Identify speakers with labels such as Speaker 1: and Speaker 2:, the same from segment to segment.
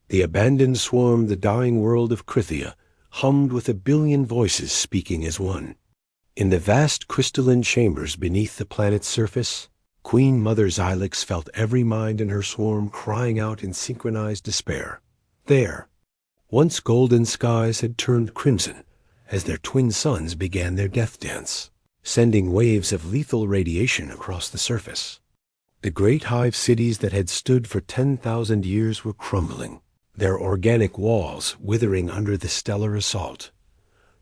Speaker 1: The abandoned swarm, the dying world of Krithia, hummed with 1 billion voices speaking as one. In the vast crystalline chambers beneath the planet's surface, Queen Mother Xylix felt every mind in her swarm crying out in synchronized despair. There, once golden skies had turned crimson as their twin suns began their death dance, sending waves of lethal radiation across the surface. The great hive cities that had stood for 10,000 years were crumbling, their organic walls withering under the stellar assault.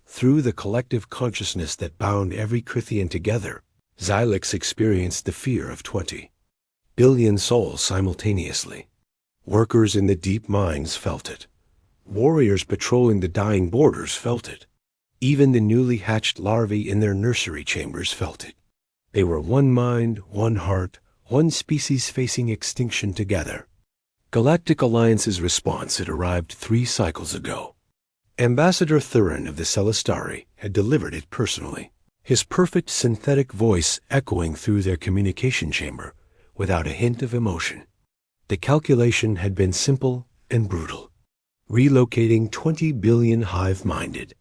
Speaker 1: Through the collective consciousness that bound every Krithian together, Xylix experienced the fear of 20 billion souls simultaneously. Workers in the deep mines felt it. Warriors patrolling the dying borders felt it. Even the newly hatched larvae in their nursery chambers felt it. They were one mind, one heart, one species facing extinction together. Galactic Alliance's response had arrived 3 cycles ago. Ambassador Thurin of the Celestari had delivered it personally, his perfect synthetic voice echoing through their communication chamber without a hint of emotion. The calculation had been simple and brutal. Relocating 20 billion hive-minded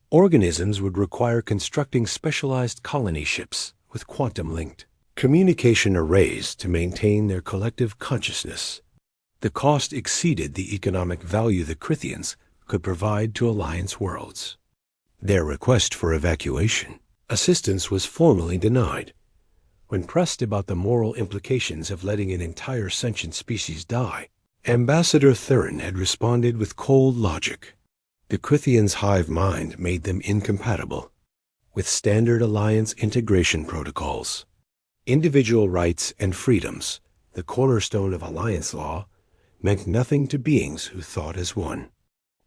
Speaker 1: organisms would require constructing specialized colony ships with quantum-linked communication arrays to maintain their collective consciousness. The cost exceeded the economic value the Krithians could provide to Alliance worlds. Their request for evacuation assistance was formally denied. When pressed about the moral implications of letting an entire sentient species die, Ambassador Thurin had responded with cold logic. The Krithians' hive mind made them incompatible with standard Alliance integration protocols. Individual rights and freedoms, the cornerstone of Alliance law, meant nothing to beings who thought as one.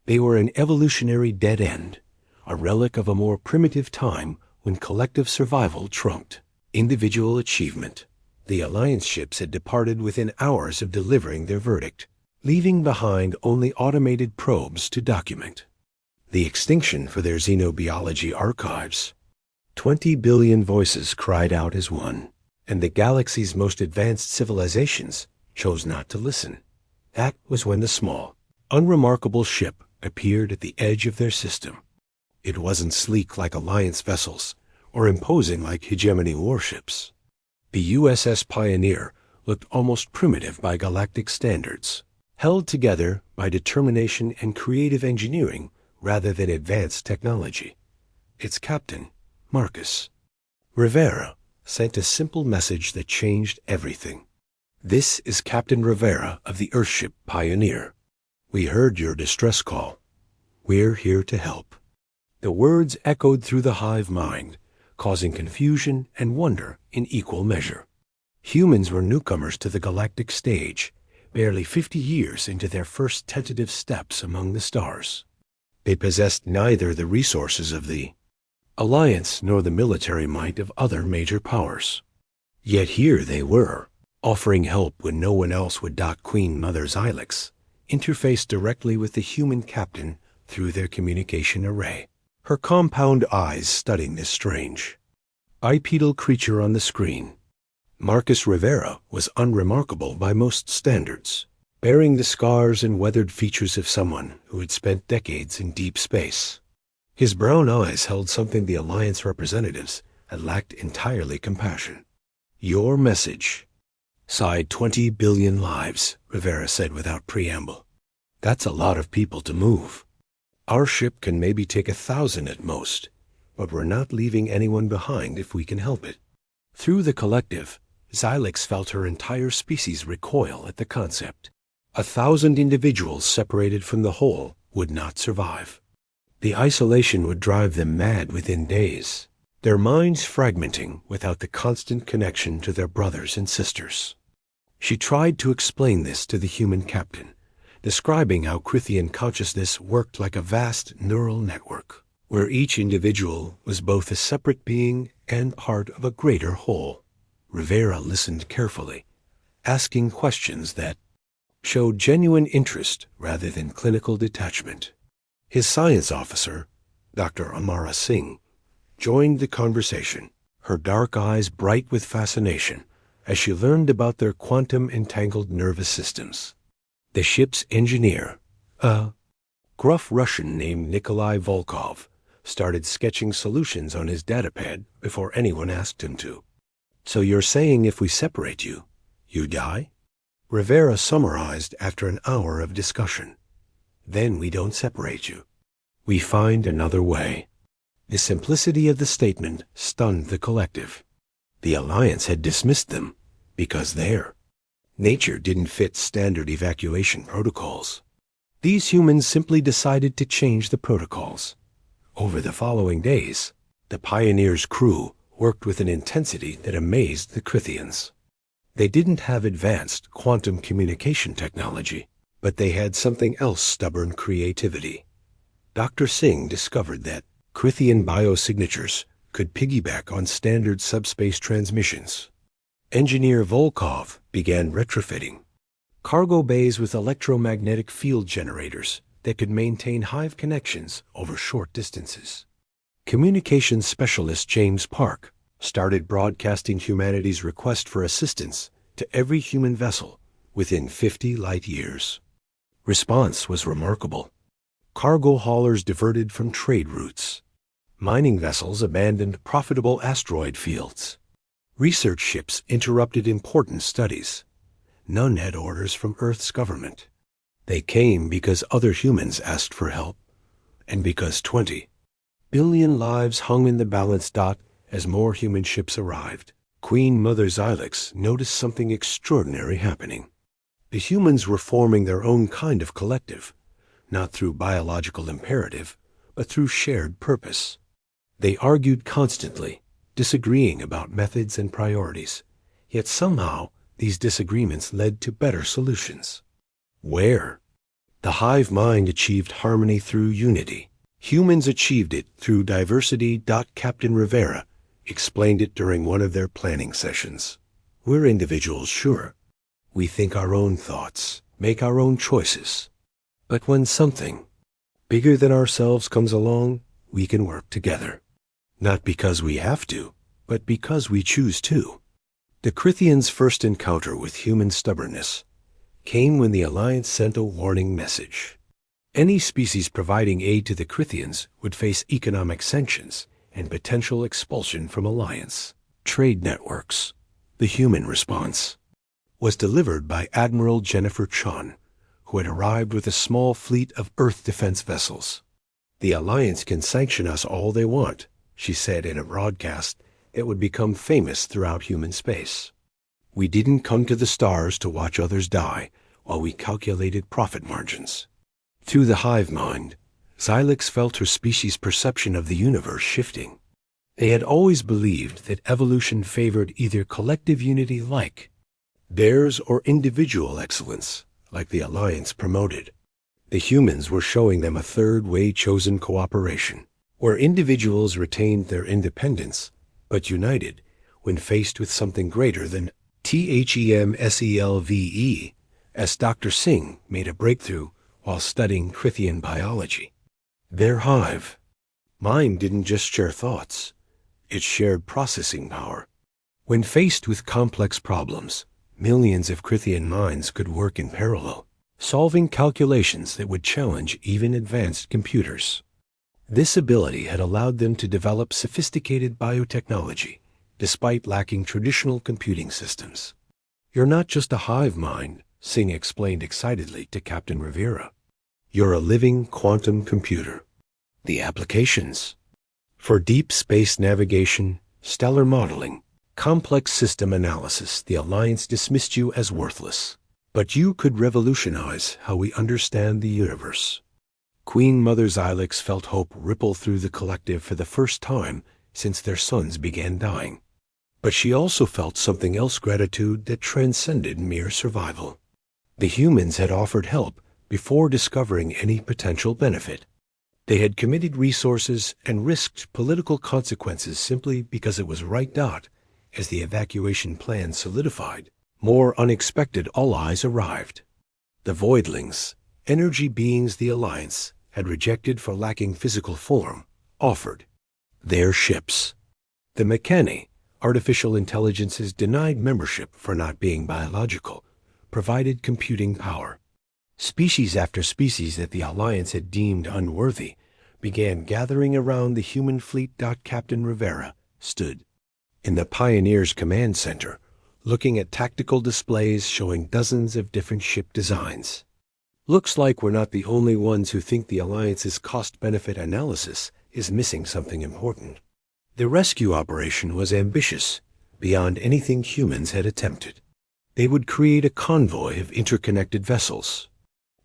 Speaker 1: They were an evolutionary dead end, a relic of a more primitive time when collective survival trumped individual achievement. The Alliance ships had departed within hours of delivering their verdict, leaving behind only automated probes to document the extinction for their xenobiology archives. 20 billion voices cried out as one, and the galaxy's most advanced civilizations chose not to listen. That was when the small, unremarkable ship appeared at the edge of their system. It wasn't sleek like Alliance vessels, or imposing like hegemony warships. The USS Pioneer looked almost primitive by galactic standards, held together by determination and creative engineering rather than advanced technology. Its captain, Marcus Rivera, sent a simple message that changed everything. "This is Captain Rivera of the Earthship Pioneer. We heard your distress call. We're here to help." The words echoed through the hive mind, causing confusion and wonder in equal measure. Humans were newcomers to the galactic stage, barely 50 years into their first tentative steps among the stars. They possessed neither the resources of the Alliance nor the military might of other major powers. Yet here they were, offering help when no one else would. Queen Mother Xylix interfaced directly with the human captain through their communication array, her compound eyes studying this strange, bipedal creature on the screen. Marcus Rivera was unremarkable by most standards, bearing the scars and weathered features of someone who had spent decades in deep space. His brown eyes held something the Alliance representatives had lacked entirely: compassion. "Your message," sighed 20 billion lives, Rivera said without preamble. "That's a lot of people to move. Our ship can maybe take 1,000 at most, but we're not leaving anyone behind if we can help it." Through the collective, Xylix felt her entire species recoil at the concept. 1,000 individuals separated from the whole would not survive. The isolation would drive them mad within days, their minds fragmenting without the constant connection to their brothers and sisters. She tried to explain this to the human captain, describing how Krithian consciousness worked like a vast neural network, where each individual was both a separate being and part of a greater whole. Rivera listened carefully, asking questions that showed genuine interest rather than clinical detachment. His science officer, Dr. Amara Singh, joined the conversation, her dark eyes bright with fascination as she learned about their quantum-entangled nervous systems. The ship's engineer, A gruff Russian named Nikolai Volkov started sketching solutions on his datapad before anyone asked him to. "So you're saying if we separate you, you die?" Rivera summarized after an hour of discussion. "Then we don't separate you. We find another way." The simplicity of the statement stunned the collective. The Alliance had dismissed them because their nature didn't fit standard evacuation protocols. These humans simply decided to change the protocols. Over the following days, the Pioneer's crew worked with an intensity that amazed the Crithians. They didn't have advanced quantum communication technology, but they had something else: stubborn creativity. Dr. Singh discovered that Crithian biosignatures could piggyback on standard subspace transmissions. Engineer Volkov began retrofitting cargo bays with electromagnetic field generators that could maintain hive connections over short distances. Communications specialist James Park started broadcasting humanity's request for assistance to every human vessel within 50 light years. Response was remarkable. Cargo haulers diverted from trade routes. Mining vessels abandoned profitable asteroid fields. Research ships interrupted important studies. None had orders from Earth's government. They came because other humans asked for help, and because 20 billion lives hung in the balance dot as more human ships arrived. Queen Mother Xylix noticed something extraordinary happening. The humans were forming their own kind of collective, not through biological imperative, but through shared purpose. They argued constantly, disagreeing about methods and priorities, yet somehow these disagreements led to better solutions. Where? The hive mind achieved harmony through unity. Humans achieved it through diversity. Captain Rivera explained it during one of their planning sessions. We're individuals, sure. We think our own thoughts, make our own choices. But when something bigger than ourselves comes along, we can work together. Not because we have to, but because we choose to. The Crithians' first encounter with human stubbornness came when the Alliance sent a warning message. Any species providing aid to the Crithians would face economic sanctions and potential expulsion from Alliance trade networks. The human response was delivered by Admiral Jennifer Chun, who had arrived with a small fleet of Earth defense vessels. "The Alliance can sanction us all they want," she said in a broadcast that would become famous throughout human space. "We didn't come to the stars to watch others die while we calculated profit margins." Through the hive mind, Xylix felt her species' perception of the universe shifting. They had always believed that evolution favored either collective unity like theirs or individual excellence, like the Alliance promoted. The humans were showing them a third way: chosen cooperation, where individuals retained their independence but united when faced with something greater than THEMSELVE, as Dr. Singh made a breakthrough while studying Crithian biology. Their hive mind didn't just share thoughts, it shared processing power. When faced with complex problems, millions of Crithian minds could work in parallel, solving calculations that would challenge even advanced computers. This ability had allowed them to develop sophisticated biotechnology, despite lacking traditional computing systems. "You're not just a hive mind," Singh explained excitedly to Captain Rivera. "You're a living quantum computer." The applications: for deep space navigation, stellar modeling, complex system analysis, the Alliance dismissed you as worthless. But you could revolutionize how we understand the universe. Queen Mother Xylix felt hope ripple through the collective for the first time since their sons began dying. But she also felt something else: gratitude that transcended mere survival. The humans had offered help before discovering any potential benefit. They had committed resources and risked political consequences simply because it was right. As the evacuation plan solidified, more unexpected allies arrived. The Voidlings, energy beings the Alliance had rejected for lacking physical form, offered their ships. The Mechani, artificial intelligences denied membership for not being biological, provided computing power. Species after species that the Alliance had deemed unworthy began gathering around the human fleet. Captain Rivera stood in the Pioneer's command center, looking at tactical displays showing dozens of different ship designs. Looks like we're not the only ones who think the Alliance's cost-benefit analysis is missing something important. The rescue operation was ambitious, beyond anything humans had attempted. They would create a convoy of interconnected vessels,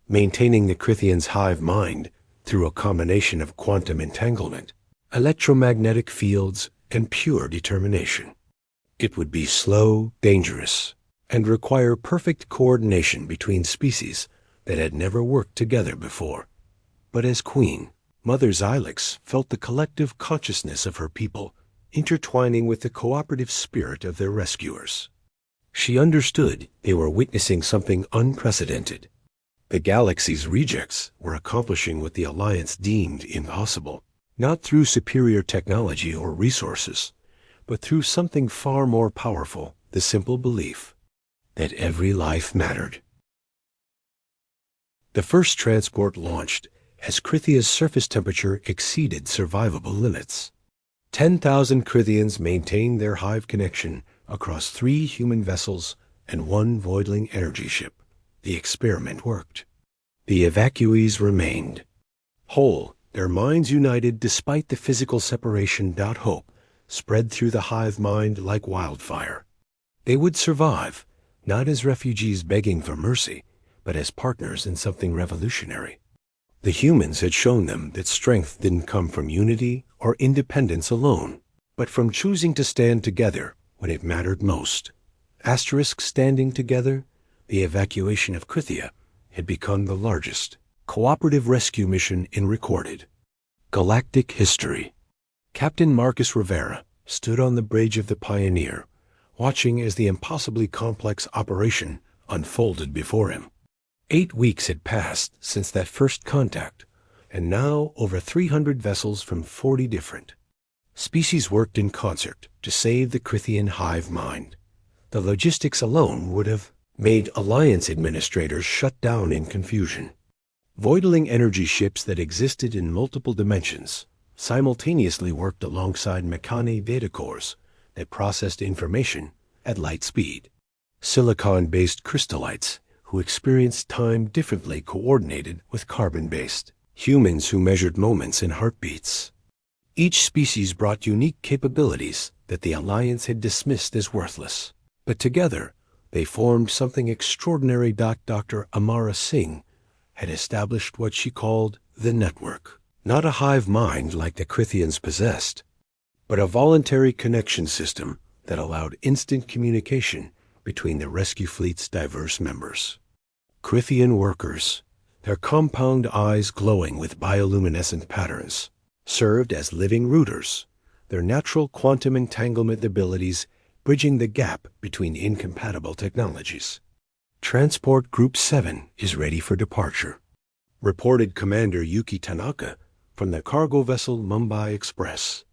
Speaker 1: maintaining the Crithians' hive mind through a combination of quantum entanglement, electromagnetic fields, and pure determination. It would be slow, dangerous, and require perfect coordination between species that had never worked together before. But as Queen, Mother Xylix felt the collective consciousness of her people intertwining with the cooperative spirit of their rescuers. She understood they were witnessing something unprecedented. The galaxy's rejects were accomplishing what the Alliance deemed impossible, not through superior technology or resources, but through something far more powerful, the simple belief that every life mattered. The first transport launched as Crithia's surface temperature exceeded survivable limits. 10,000 Crithians maintained their hive connection across 3 human vessels and 1 voidling energy ship. The experiment worked. The evacuees remained whole, their minds united despite the physical separation. Hope spread through the hive mind like wildfire. They would survive, not as refugees begging for mercy, but as partners in something revolutionary. The humans had shown them that strength didn't come from unity or independence alone, but from choosing to stand together when it mattered most. Standing together, the evacuation of Crithia had become the largest cooperative rescue mission in recorded galactic history. Captain Marcus Rivera stood on the bridge of the Pioneer, watching as the impossibly complex operation unfolded before him. 8 weeks had passed since that first contact, and now over 300 vessels from 40 different species worked in concert to save the Crithian hive mind. The logistics alone would have made Alliance administrators shut down in confusion. Voidling energy ships that existed in multiple dimensions simultaneously worked alongside Meccani Veda cores that processed information at light speed. Silicon-based crystallites who experienced time differently coordinated with carbon-based humans who measured moments in heartbeats. Each species brought unique capabilities that the Alliance had dismissed as worthless, but together they formed something extraordinary. Dr. Amara Singh had established what she called the network, not a hive mind like the Crithians possessed, but a voluntary connection system that allowed instant communication between the rescue fleet's diverse members. Crithian workers, their compound eyes glowing with bioluminescent patterns, served as living routers, their natural quantum entanglement abilities bridging the gap between incompatible technologies. Transport Group 7 is ready for departure, reported Commander Yuki Tanaka from the cargo vessel Mumbai Express.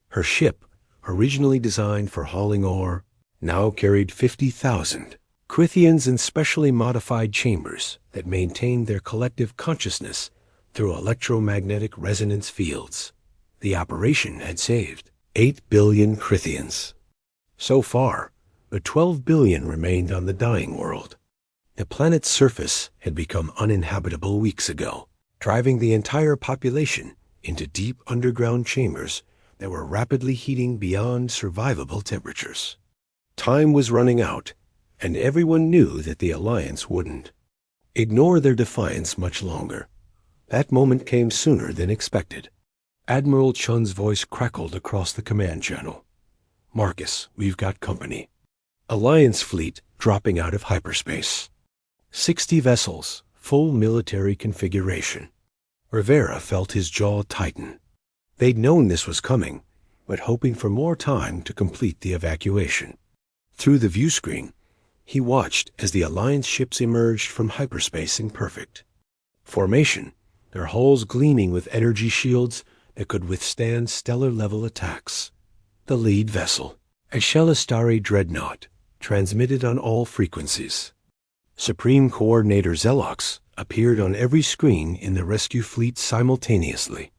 Speaker 1: Her ship, originally designed for hauling ore, now carried 50,000 Crithians in specially modified chambers that maintained their collective consciousness through electromagnetic resonance fields. The operation had saved 8 billion Crithians. So far, but 12 billion remained on the dying world. The planet's surface had become uninhabitable weeks ago, driving the entire population into deep underground chambers that were rapidly heating beyond survivable temperatures. Time was running out, and everyone knew that the Alliance wouldn't ignore their defiance much longer. That moment came sooner than expected. Admiral Chun's voice crackled across the command channel. "Marcus, we've got company. Alliance fleet dropping out of hyperspace. 60 vessels, full military configuration." Rivera felt his jaw tighten. They'd known this was coming, but hoping for more time to complete the evacuation. Through the viewscreen, he watched as the Alliance ships emerged from hyperspace in perfect formation, their hulls gleaming with energy shields that could withstand stellar-level attacks. The lead vessel, a Shelastari dreadnought, transmitted on all frequencies. Supreme Coordinator Zelox appeared on every screen in the rescue fleet simultaneously.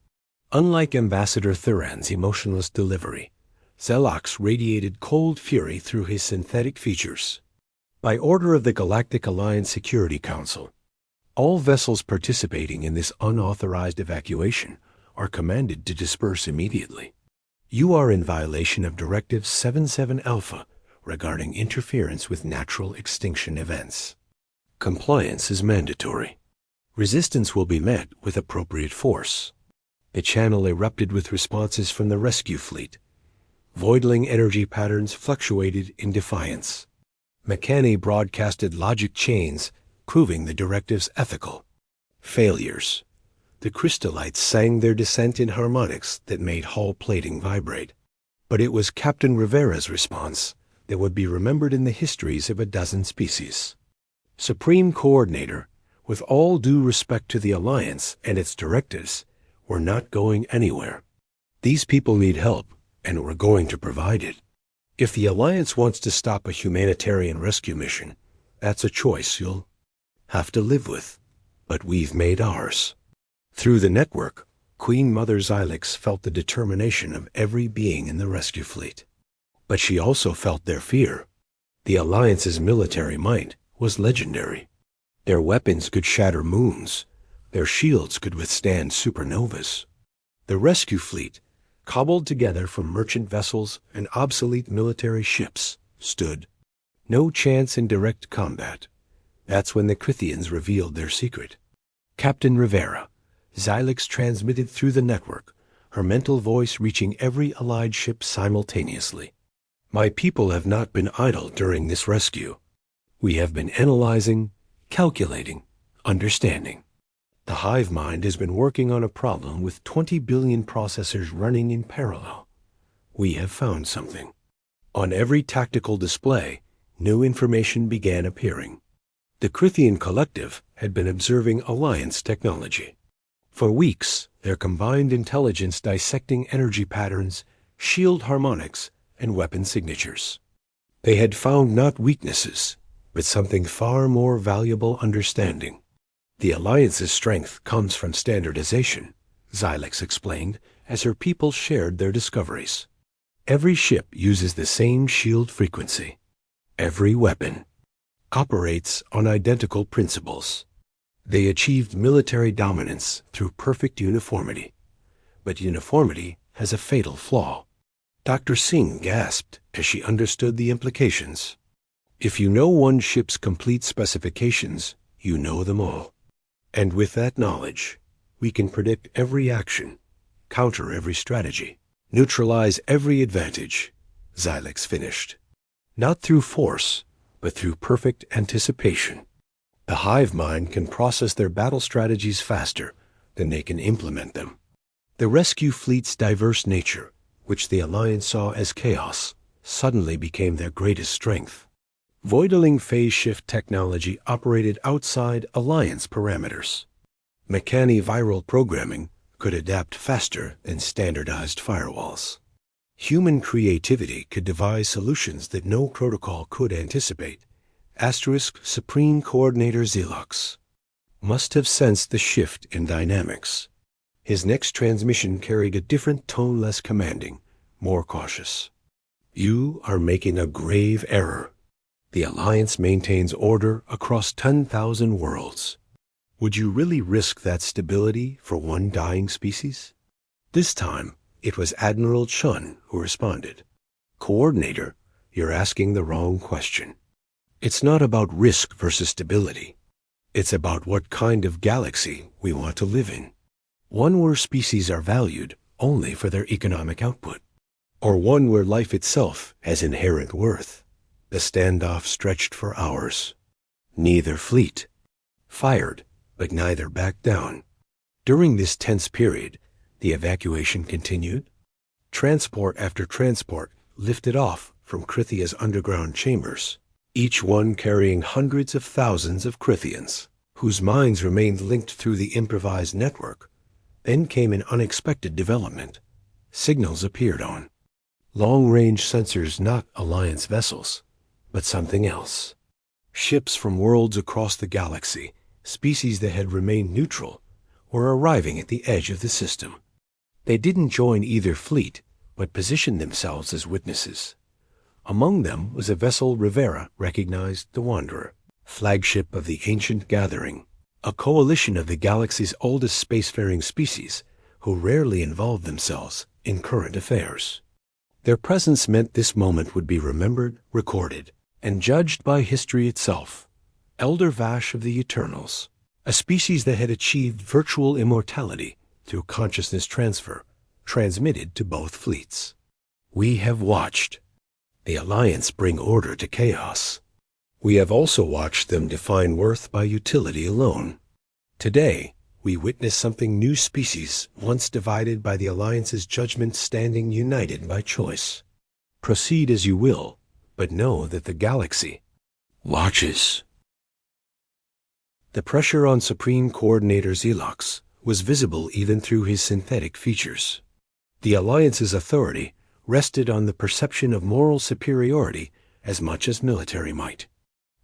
Speaker 1: Unlike Ambassador Thuran's emotionless delivery, Xelox radiated cold fury through his synthetic features. By order of the Galactic Alliance Security Council, all vessels participating in this unauthorized evacuation are commanded to disperse immediately. You are in violation of Directive 77 Alpha regarding interference with natural extinction events. Compliance is mandatory. Resistance will be met with appropriate force. The channel erupted with responses from the rescue fleet. Voidling energy patterns fluctuated in defiance. Meccani broadcasted logic chains, proving the directives ethical. Failures. The crystallites sang their dissent in harmonics that made hull plating vibrate. But it was Captain Rivera's response that would be remembered in the histories of a dozen species. Supreme Coordinator, with all due respect to the Alliance and its directives, we're not going anywhere. These people need help, and we're going to provide it. If the Alliance wants to stop a humanitarian rescue mission, that's a choice you'll have to live with. But we've made ours. Through the network, Queen Mother Xylix felt the determination of every being in the rescue fleet. But she also felt their fear. The Alliance's military might was legendary. Their weapons could shatter moons. Their shields could withstand supernovas. The rescue fleet, cobbled together from merchant vessels and obsolete military ships, stood. No chance in direct combat. That's when the Crithians revealed their secret. Captain Rivera, Xylix transmitted through the network, her mental voice reaching every allied ship simultaneously. My people have not been idle during this rescue. We have been analyzing, calculating, understanding. The hive mind has been working on a problem with 20 billion processors running in parallel. We have found something. On every tactical display, new information began appearing. The Crithian Collective had been observing Alliance technology. For weeks, their combined intelligence dissecting energy patterns, shield harmonics, and weapon signatures. They had found not weaknesses, but something far more valuable: understanding. The Alliance's strength comes from standardization, Xylix explained as her people shared their discoveries. Every ship uses the same shield frequency. Every weapon operates on identical principles. They achieved military dominance through perfect uniformity. But uniformity has a fatal flaw. Dr. Singh gasped as she understood the implications. If you know one ship's complete specifications, you know them all. And with that knowledge, we can predict every action, counter every strategy, neutralize every advantage, Xylix finished. Not through force, but through perfect anticipation. The hive mind can process their battle strategies faster than they can implement them. The rescue fleet's diverse nature, which the Alliance saw as chaos, suddenly became their greatest strength. Voidling phase shift technology operated outside Alliance parameters. Meccani viral programming could adapt faster than standardized firewalls. Human creativity could devise solutions that no protocol could anticipate. Supreme Coordinator Xelox must have sensed the shift in dynamics. His next transmission carried a different tone, less commanding, more cautious. You are making a grave error. The Alliance maintains order across 10,000 worlds. Would you really risk that stability for one dying species? This time, it was Admiral Chun who responded. Coordinator, you're asking the wrong question. It's not about risk versus stability. It's about what kind of galaxy we want to live in. One where species are valued only for their economic output, or one where life itself has inherent worth. The standoff stretched for hours. Neither fleet fired, but neither backed down. During this tense period, the evacuation continued. Transport after transport lifted off from Crithia's underground chambers, each one carrying hundreds of thousands of Crithians, whose minds remained linked through the improvised network. Then came an unexpected development. Signals appeared on long-range sensors, not Alliance vessels, but something else. Ships from worlds across the galaxy, species that had remained neutral, were arriving at the edge of the system. They didn't join either fleet, but positioned themselves as witnesses. Among them was a vessel Rivera recognized, the Wanderer, flagship of the ancient gathering, a coalition of the galaxy's oldest spacefaring species who rarely involved themselves in current affairs. Their presence meant this moment would be remembered, recorded, and judged by history itself. Elder Vash of the Eternals, a species that had achieved virtual immortality through consciousness transfer, transmitted to both fleets. We have watched the Alliance bring order to chaos. We have also watched them define worth by utility alone. Today, we witness something new: species, once divided by the Alliance's judgment, standing united by choice. Proceed as you will, but know that the galaxy watches. The pressure on Supreme Coordinator Xelox was visible even through his synthetic features. The Alliance's authority rested on the perception of moral superiority as much as military might.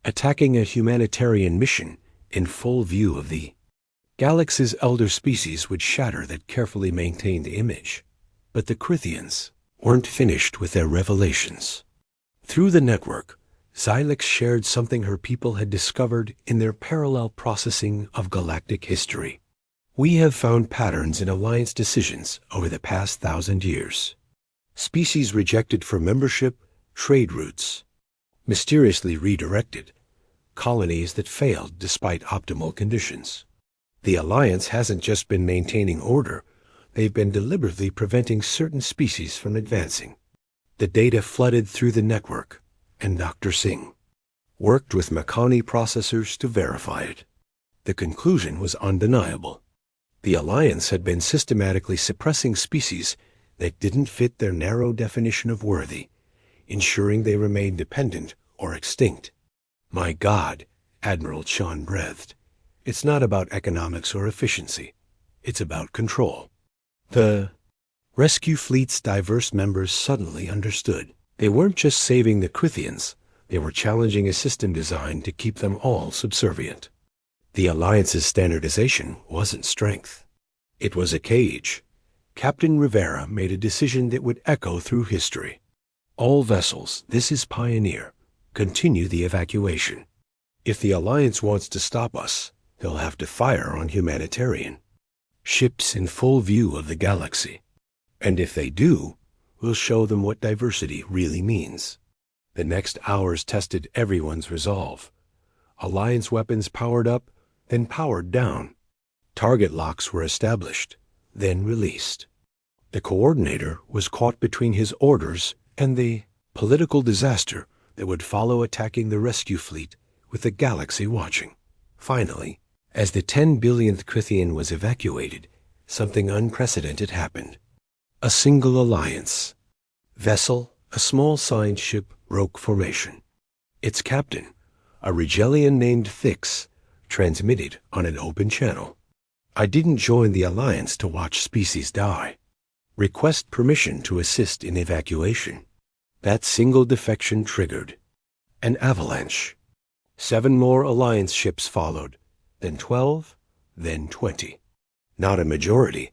Speaker 1: Attacking a humanitarian mission in full view of the galaxy's elder species would shatter that carefully maintained image. But the Crithians weren't finished with their revelations. Through the network, Xylex shared something her people had discovered in their parallel processing of galactic history. We have found patterns in Alliance decisions over the past 1,000 years. Species rejected for membership, trade routes, mysteriously redirected, colonies that failed despite optimal conditions. The Alliance hasn't just been maintaining order, they've been deliberately preventing certain species from advancing. The data flooded through the network, and Dr. Singh worked with Makani processors to verify it. The conclusion was undeniable. The Alliance had been systematically suppressing species that didn't fit their narrow definition of worthy, ensuring they remained dependent or extinct. My God, Admiral Chon breathed. It's not about economics or efficiency. It's about control. The rescue fleet's diverse members suddenly understood. They weren't just saving the Crithians, they were challenging a system designed to keep them all subservient. The Alliance's standardization wasn't strength. It was a cage. Captain Rivera made a decision that would echo through history. All vessels, this is Pioneer, continue the evacuation. If the Alliance wants to stop us, they'll have to fire on humanitarian ships in full view of the galaxy. And if they do, we'll show them what diversity really means. The next hours tested everyone's resolve. Alliance weapons powered up, then powered down. Target locks were established, then released. The Coordinator was caught between his orders and the political disaster that would follow attacking the rescue fleet with the galaxy watching. Finally, as the 10 billionth Crithian was evacuated, something unprecedented happened. A single Alliance vessel, a small signed ship, broke formation. Its captain, a Rigelian named Thix, transmitted on an open channel. I didn't join the Alliance to watch species die. Request permission to assist in evacuation. That single defection triggered an avalanche. 7 more Alliance ships followed, then 12, then 20. Not a majority,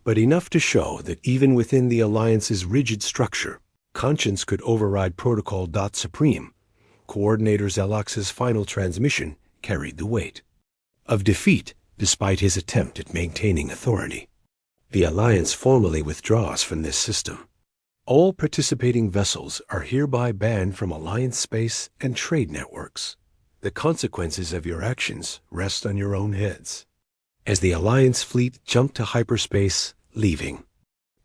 Speaker 1: but enough to show that even within the Alliance's rigid structure, conscience could override protocol. Supreme Coordinator Xelox's final transmission carried the weight of defeat despite his attempt at maintaining authority. The Alliance formally withdraws from this system. All participating vessels are hereby banned from Alliance space and trade networks. The consequences of your actions rest on your own heads. As the Alliance fleet jumped to hyperspace, leaving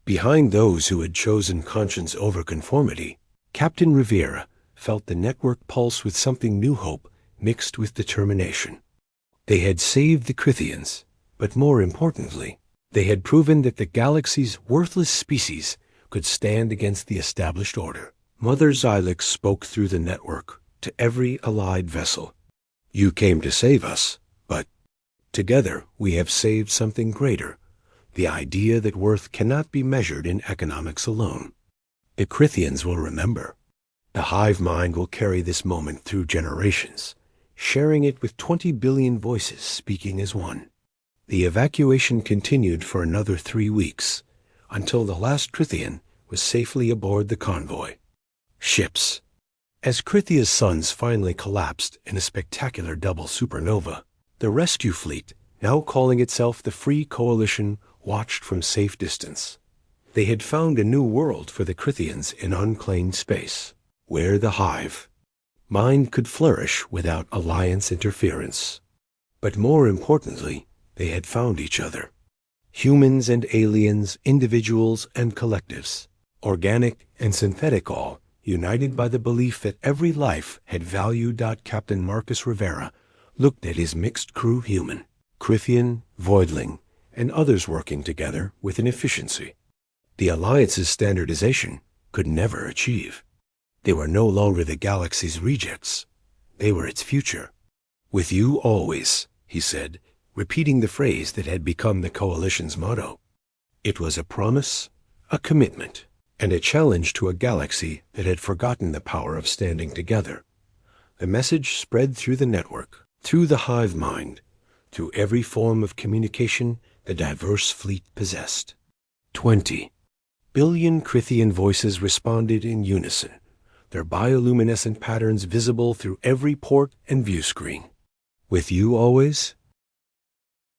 Speaker 1: behind those who had chosen conscience over conformity, Captain Rivera felt the network pulse with something new: hope mixed with determination. They had saved the Crithians, but more importantly, they had proven that the galaxy's worthless species could stand against the established order. Mother Xylex spoke through the network to every allied vessel. You came to save us, but together we have saved something greater, the idea that worth cannot be measured in economics alone. The Crithians will remember. The hive mind will carry this moment through generations, sharing it with 20 billion voices speaking as one. The evacuation continued for another 3 weeks, until the last Crithian was safely aboard the convoy. Ships. As Crithia's suns finally collapsed in a spectacular double supernova, the rescue fleet, now calling itself the Free Coalition, watched from safe distance. They had found a new world for the Crithians in unclaimed space, where the hive mind could flourish without alliance interference. But more importantly, they had found each other. Humans and aliens, individuals and collectives, organic and synthetic, all united by the belief that every life had value. Captain Marcus Rivera looked at his mixed crew, human, Crithian, voidling, and others, working together with an efficiency the Alliance's standardization could never achieve. They were no longer the galaxy's rejects. They were its future. "With you always," he said, repeating the phrase that had become the Coalition's motto. It was a promise, a commitment, and a challenge to a galaxy that had forgotten the power of standing together. The message spread through the network, through the hive mind, through every form of communication the diverse fleet possessed. 20 billion Crithian voices responded in unison, their bioluminescent patterns visible through every port and view screen. "With you always,"